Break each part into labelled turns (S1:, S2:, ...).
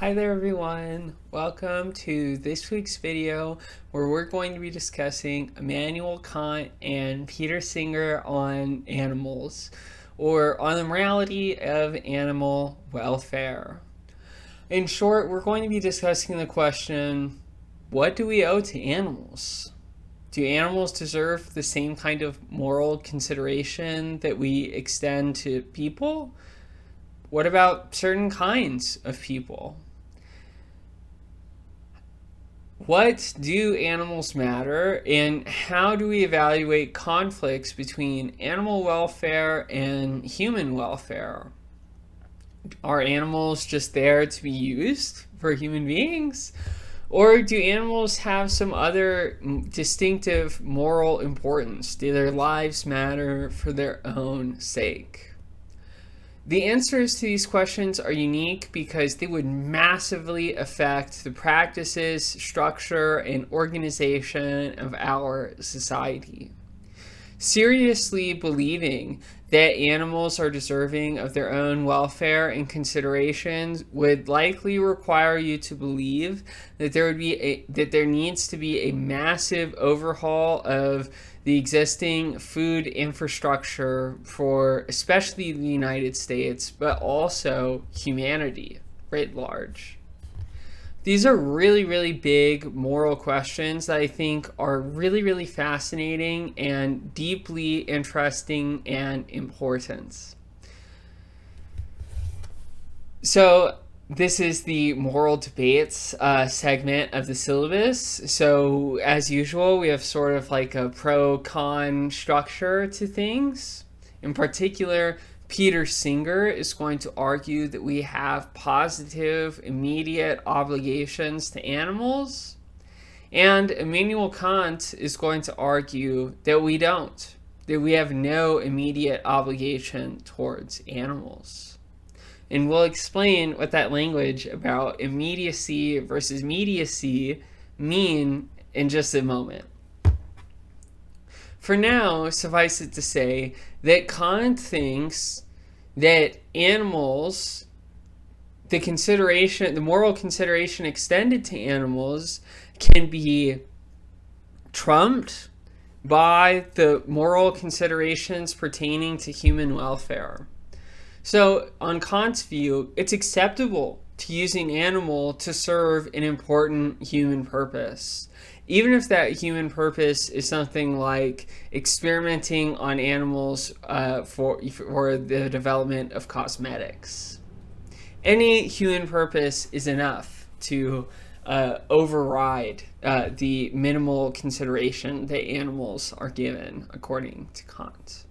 S1: Hi there everyone, welcome to this week's video where we're going to be discussing Immanuel Kant and Peter Singer on animals, or on the morality of animal welfare. In short, we're going to be discussing the question, what do we owe to animals? Do animals deserve the same kind of moral consideration that we extend to people? What about certain kinds of people? What do animals matter, and how do we evaluate conflicts between animal welfare and human welfare? Are animals just there to be used for human beings? Or do animals have some other distinctive moral importance? Do their lives matter for their own sake? The answers to these questions are unique because they would massively affect the practices, structure, and organization of our society. Seriously believing that animals are deserving of their own welfare and considerations would likely require you to believe that there needs to be a massive overhaul of the existing food infrastructure for especially the United States, but also humanity writ large. These are really, really big moral questions that I think are really, really fascinating and deeply interesting and important. So this is the moral debates segment of the syllabus. So as usual, we have sort of like a pro-con structure to things. In particular, Peter Singer is going to argue that we have positive, immediate obligations to animals. And Immanuel Kant is going to argue that we don't, that we have no immediate obligation towards animals. And we'll explain what that language about immediacy versus mediacy mean in just a moment. For now, suffice it to say that Kant thinks that animals, the moral consideration extended to animals can be trumped by the moral considerations pertaining to human welfare. So, on Kant's view, it's acceptable to use an animal to serve an important human purpose, even if that human purpose is something like experimenting on animals for the development of cosmetics. Any human purpose is enough to override the minimal consideration that animals are given, according to Kant.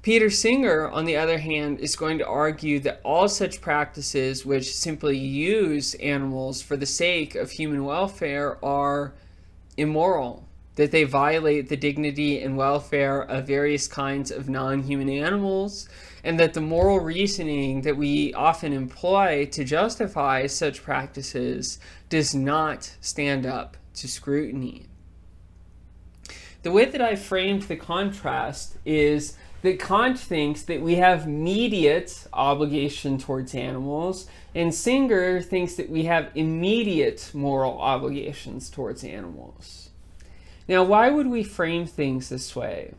S1: Peter Singer, on the other hand, is going to argue that all such practices which simply use animals for the sake of human welfare are immoral, that they violate the dignity and welfare of various kinds of non-human animals, and that the moral reasoning that we often employ to justify such practices does not stand up to scrutiny. The way that I framed the contrast is that Kant thinks that we have mediate obligation towards animals, and Singer thinks that we have immediate moral obligations towards animals. Now, why would we frame things this way?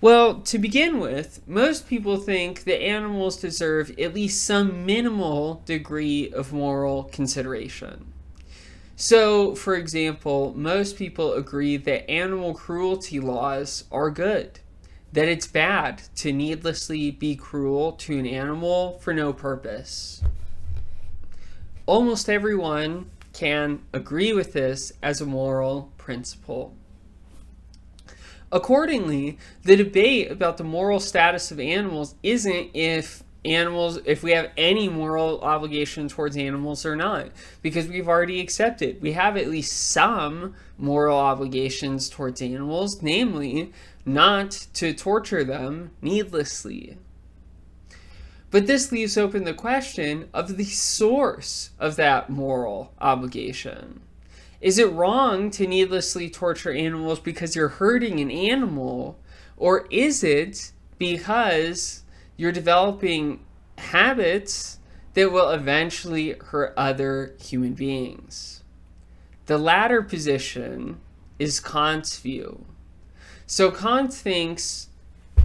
S1: Well, to begin with, most people think that animals deserve at least some minimal degree of moral consideration. So, for example, most people agree that animal cruelty laws are good, that it's bad to needlessly be cruel to an animal for no purpose. Almost everyone can agree with this as a moral principle. Accordingly, the debate about the moral status of animals isn't if we have any moral obligation towards animals or not, because we've already accepted we have at least some moral obligations towards animals, namely not to torture them needlessly. But this leaves open the question of the source of that moral obligation. Is it wrong to needlessly torture animals because you're hurting an animal, or is it because you're developing habits that will eventually hurt other human beings. The latter position is Kant's view. So Kant thinks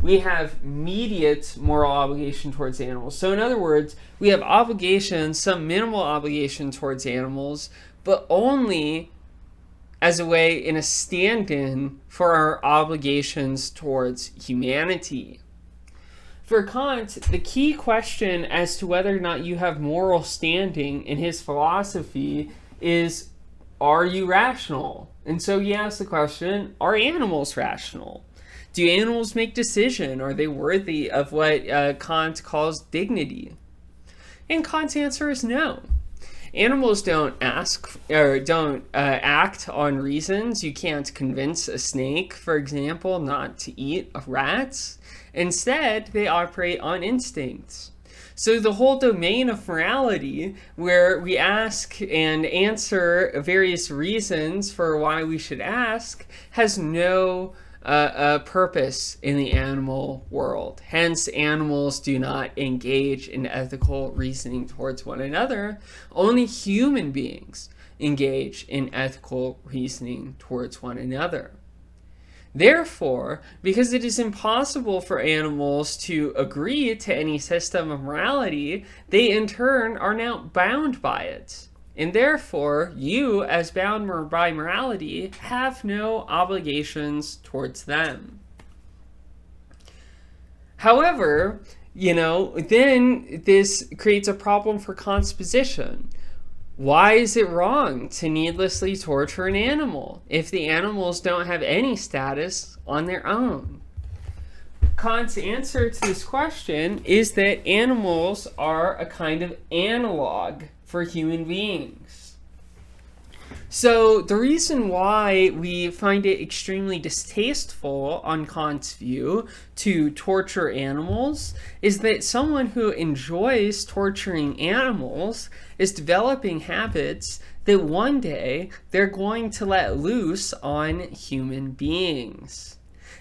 S1: we have mediate moral obligation towards animals. So in other words, we have obligation, some minimal obligation towards animals, but only as a way in a stand-in for our obligations towards humanity. For Kant, the key question as to whether or not you have moral standing in his philosophy is, are you rational? And so he asks the question, are animals rational? Do animals make decision? Are they worthy of what Kant calls dignity? And Kant's answer is no. Animals don't ask or don't act on reasons. You can't convince a snake, for example, not to eat rats. Instead, they operate on instincts. So the whole domain of morality, where we ask and answer various reasons for why we should ask, has no purpose in the animal world. Hence, animals do not engage in ethical reasoning towards one another. Only human beings engage in ethical reasoning towards one another. Therefore, because it is impossible for animals to agree to any system of morality, they in turn are now bound by it. And therefore, you, as bound by morality, have no obligations towards them. However, then this creates a problem for Kant's position. Why is it wrong to needlessly torture an animal if the animals don't have any status on their own? Kant's answer to this question is that animals are a kind of analog for human beings. So the reason why we find it extremely distasteful on Kant's view to torture animals is that someone who enjoys torturing animals is developing habits that one day they're going to let loose on human beings.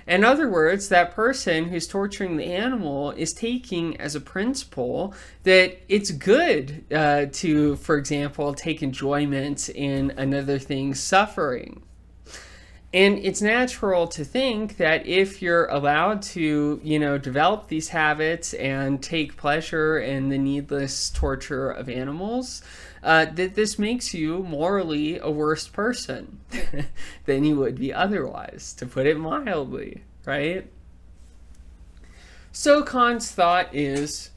S1: In other words, that person who's torturing the animal is taking as a principle that it's good to, for example, take enjoyment in another thing's suffering. And it's natural to think that if you're allowed to, develop these habits and take pleasure in the needless torture of animals, that this makes you morally a worse person than you would be otherwise, to put it mildly, right? So Kant's thought is,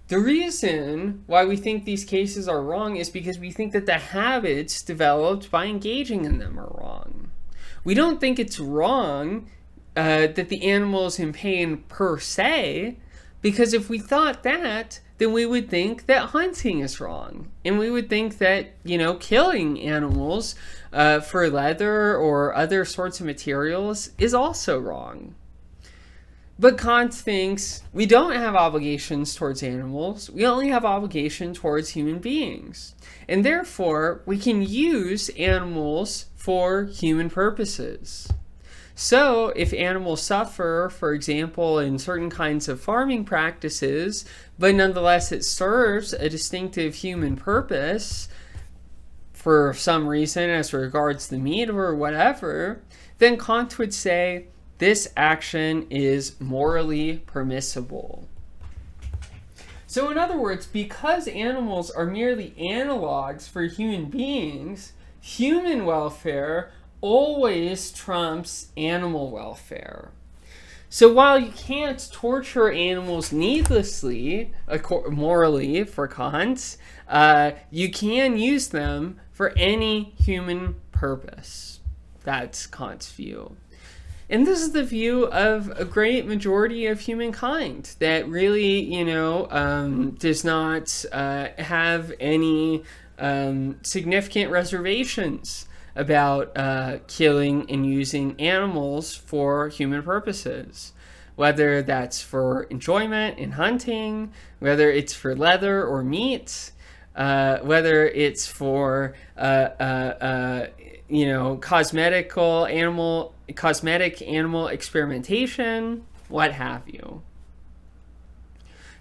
S1: the reason why we think these cases are wrong is because we think that the habits developed by engaging in them are wrong. We don't think it's wrong that the animal is in pain per se, because if we thought that, then we would think that hunting is wrong. And we would think that, killing animals for leather or other sorts of materials is also wrong. But Kant thinks we don't have obligations towards animals. We only have obligation towards human beings. And therefore, we can use animals for human purposes. So if animals suffer, for example, in certain kinds of farming practices, but nonetheless it serves a distinctive human purpose for some reason as regards the meat or whatever, then Kant would say this action is morally permissible. So in other words, because animals are merely analogs for human beings, human welfare always trumps animal welfare. So while you can't torture animals needlessly, morally for Kant, you can use them for any human purpose. That's Kant's view. And this is the view of a great majority of humankind that really, does not have any significant reservations about killing and using animals for human purposes, whether that's for enjoyment in hunting, whether it's for leather or meat, whether it's for cosmetic animal experimentation, what have you.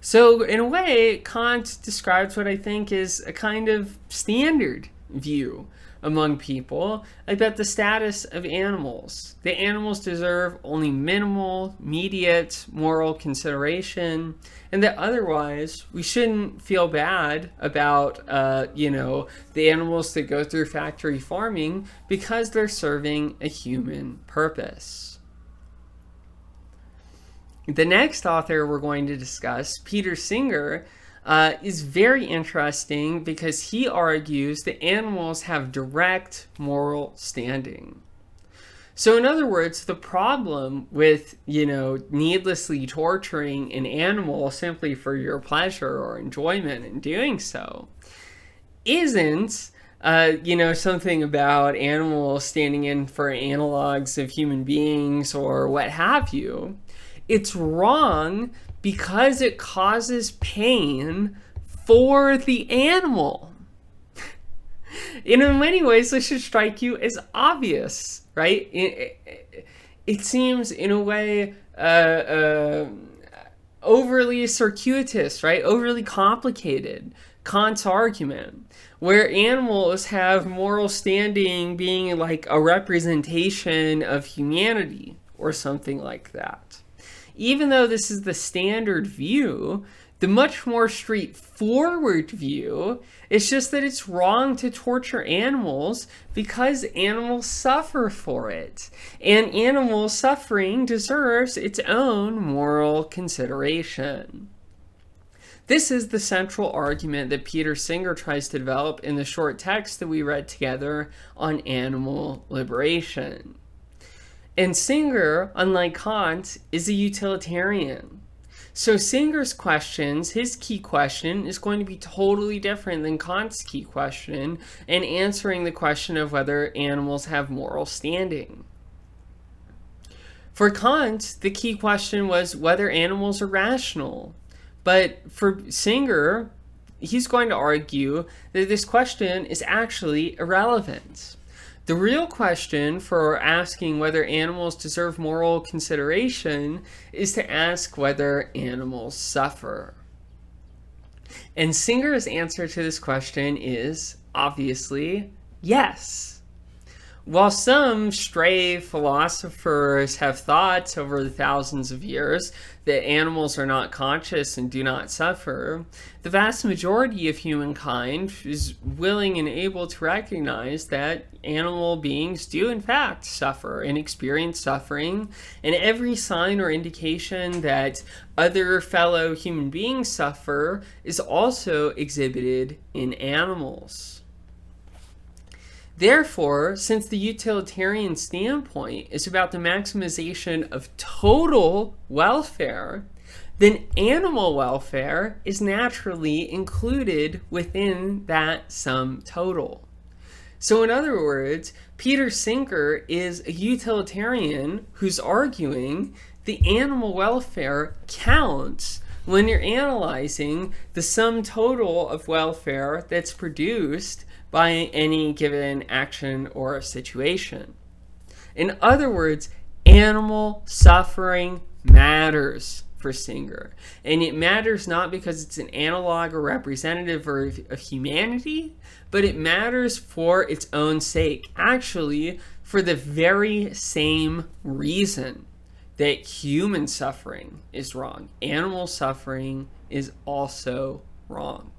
S1: So, in a way, Kant describes what I think is a kind of standard view among people about the status of animals. The animals deserve only minimal, immediate moral consideration, and that otherwise we shouldn't feel bad about, the animals that go through factory farming because they're serving a human purpose. The next author we're going to discuss, Peter Singer, is very interesting because he argues that animals have direct moral standing. So in other words, the problem with, needlessly torturing an animal simply for your pleasure or enjoyment in doing so isn't, something about animals standing in for analogs of human beings or what have you. It's wrong because it causes pain for the animal. In many ways, this should strike you as obvious, right? It seems, in a way, overly circuitous, right? Overly complicated. Kant's argument, where animals have moral standing being like a representation of humanity or something like that. Even though this is the standard view, the much more straightforward view is just that it's wrong to torture animals because animals suffer for it. And animal suffering deserves its own moral consideration. This is the central argument that Peter Singer tries to develop in the short text that we read together on animal liberation. And Singer, unlike Kant, is a utilitarian. So Singer's questions, his key question, is going to be totally different than Kant's key question in answering the question of whether animals have moral standing. For Kant, the key question was whether animals are rational. But for Singer, he's going to argue that this question is actually irrelevant. The real question for asking whether animals deserve moral consideration is to ask whether animals suffer. And Singer's answer to this question is, obviously, yes. While some stray philosophers have thought over the thousands of years that animals are not conscious and do not suffer, the vast majority of humankind is willing and able to recognize that animal beings do in fact suffer and experience suffering, and every sign or indication that other fellow human beings suffer is also exhibited in animals. Therefore, since the utilitarian standpoint is about the maximization of total welfare, then animal welfare is naturally included within that sum total. So in other words, Peter Singer is a utilitarian who's arguing the animal welfare counts when you're analyzing the sum total of welfare that's produced by any given action or situation. In other words, animal suffering matters for Singer. And it matters not because it's an analog or representative of humanity, but it matters for its own sake. Actually, for the very same reason that human suffering is wrong, animal suffering is also wrong.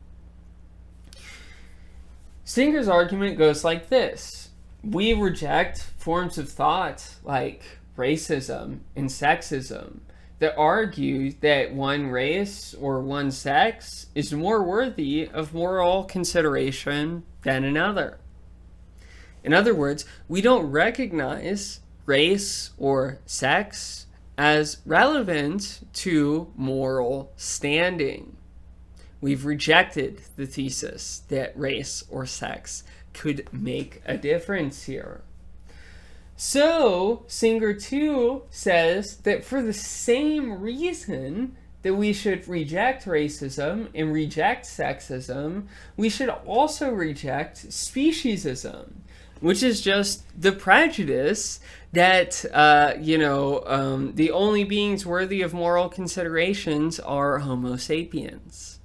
S1: Singer's argument goes like this. We reject forms of thought like racism and sexism that argue that one race or one sex is more worthy of moral consideration than another. In other words, we don't recognize race or sex as relevant to moral standing. We've rejected the thesis that race or sex could make a difference here. So, Singer too says that for the same reason that we should reject racism and reject sexism, we should also reject speciesism. which is just the prejudice that, the only beings worthy of moral considerations are Homo sapiens.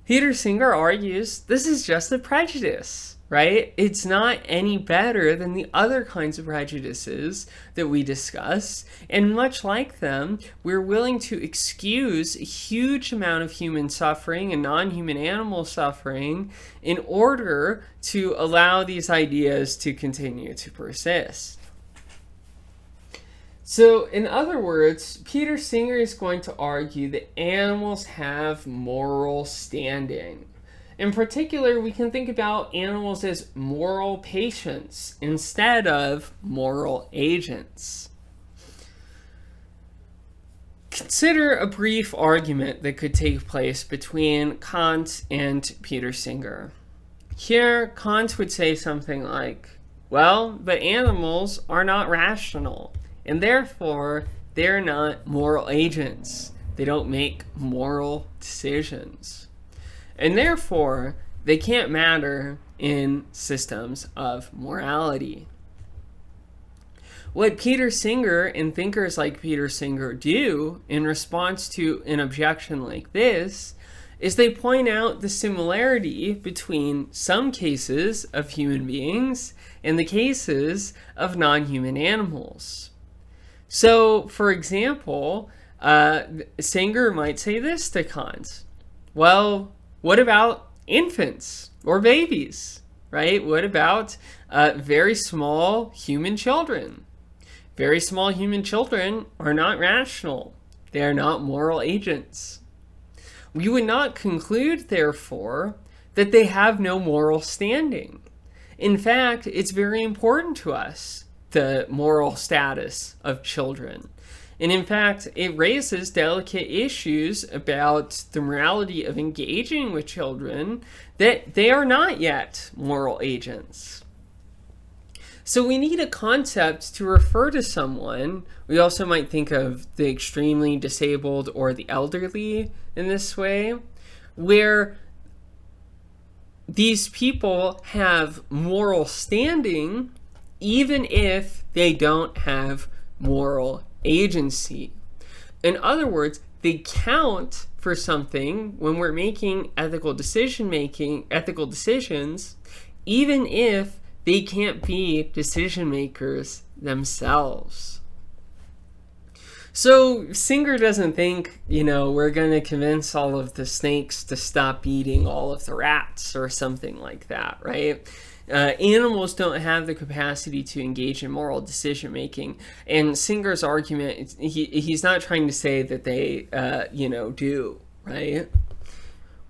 S1: Peter Singer argues this is just a prejudice, right? It's not any better than the other kinds of prejudices that we discuss, and much like them, we're willing to excuse a huge amount of human suffering and non-human animal suffering in order to allow these ideas to continue to persist. So, in other words, Peter Singer is going to argue that animals have moral standing. In particular, we can think about animals as moral patients instead of moral agents. Consider a brief argument that could take place between Kant and Peter Singer. Here, Kant would say something like, well, but animals are not rational, and therefore, they're not moral agents. They don't make moral decisions. And therefore, they can't matter in systems of morality. What Peter Singer and thinkers like Peter Singer do in response to an objection like this is they point out the similarity between some cases of human beings and the cases of non-human animals. So, for example, Singer might say this to Kant. Well, what about infants or babies, right? What about very small human children? Very small human children are not rational. They are not moral agents. We would not conclude, therefore, that they have no moral standing. In fact, it's very important to us, the moral status of children. And in fact, it raises delicate issues about the morality of engaging with children that they are not yet moral agents. So we need a concept to refer to someone. We also might think of the extremely disabled or the elderly in this way, where these people have moral standing even if they don't have moral agency. In other words, they count for something when we're making ethical decisions, even if they can't be decision makers themselves. So Singer doesn't think, we're going to convince all of the snakes to stop eating all of the rats or something like that, right? Animals don't have the capacity to engage in moral decision making, and Singer's argument, he's not trying to say that they, do, right?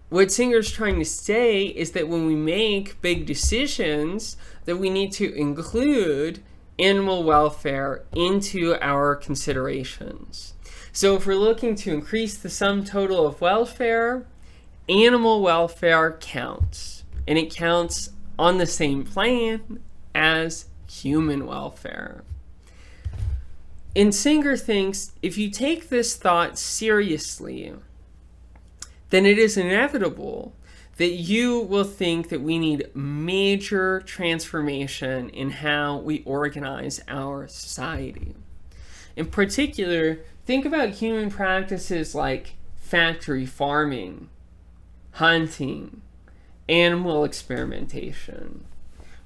S1: What Singer's trying to say is that when we make big decisions, that we need to include animal welfare into our considerations. So if we're looking to increase the sum total of welfare, animal welfare counts, and it counts on the same plane as human welfare. And Singer thinks if you take this thought seriously, then it is inevitable that you will think that we need major transformation in how we organize our society. In particular, think about human practices like factory farming, hunting, animal experimentation.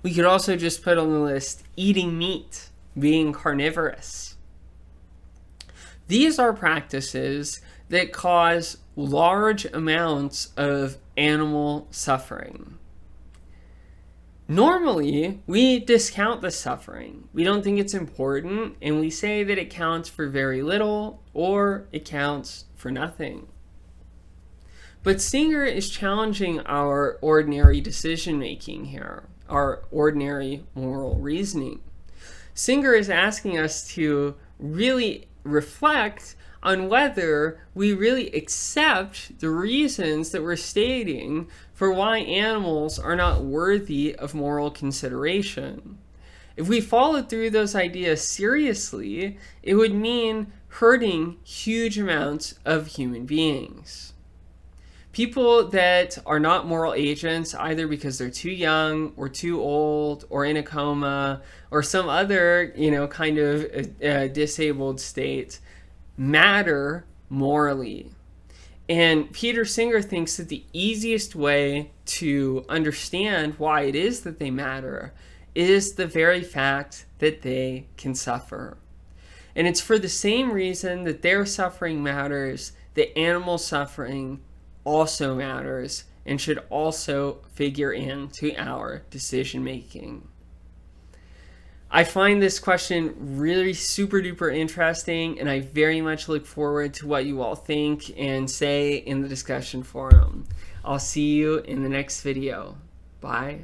S1: We could also just put on the list eating meat, being carnivorous. These are practices that cause large amounts of animal suffering. Normally, we discount the suffering. We don't think it's important, and we say that it counts for very little or it counts for nothing. But Singer is challenging our ordinary decision-making here, our ordinary moral reasoning. Singer is asking us to really reflect on whether we really accept the reasons that we're stating for why animals are not worthy of moral consideration. If we followed through those ideas seriously, it would mean hurting huge amounts of human beings. People that are not moral agents, either because they're too young or too old or in a coma or some other, kind of disabled state, matter morally. And Peter Singer thinks that the easiest way to understand why it is that they matter is the very fact that they can suffer. And it's for the same reason that their suffering matters that animal suffering also matters and should also figure into our decision making. I find this question really super duper interesting, and I very much look forward to what you all think and say in the discussion forum. I'll see you in the next video. Bye.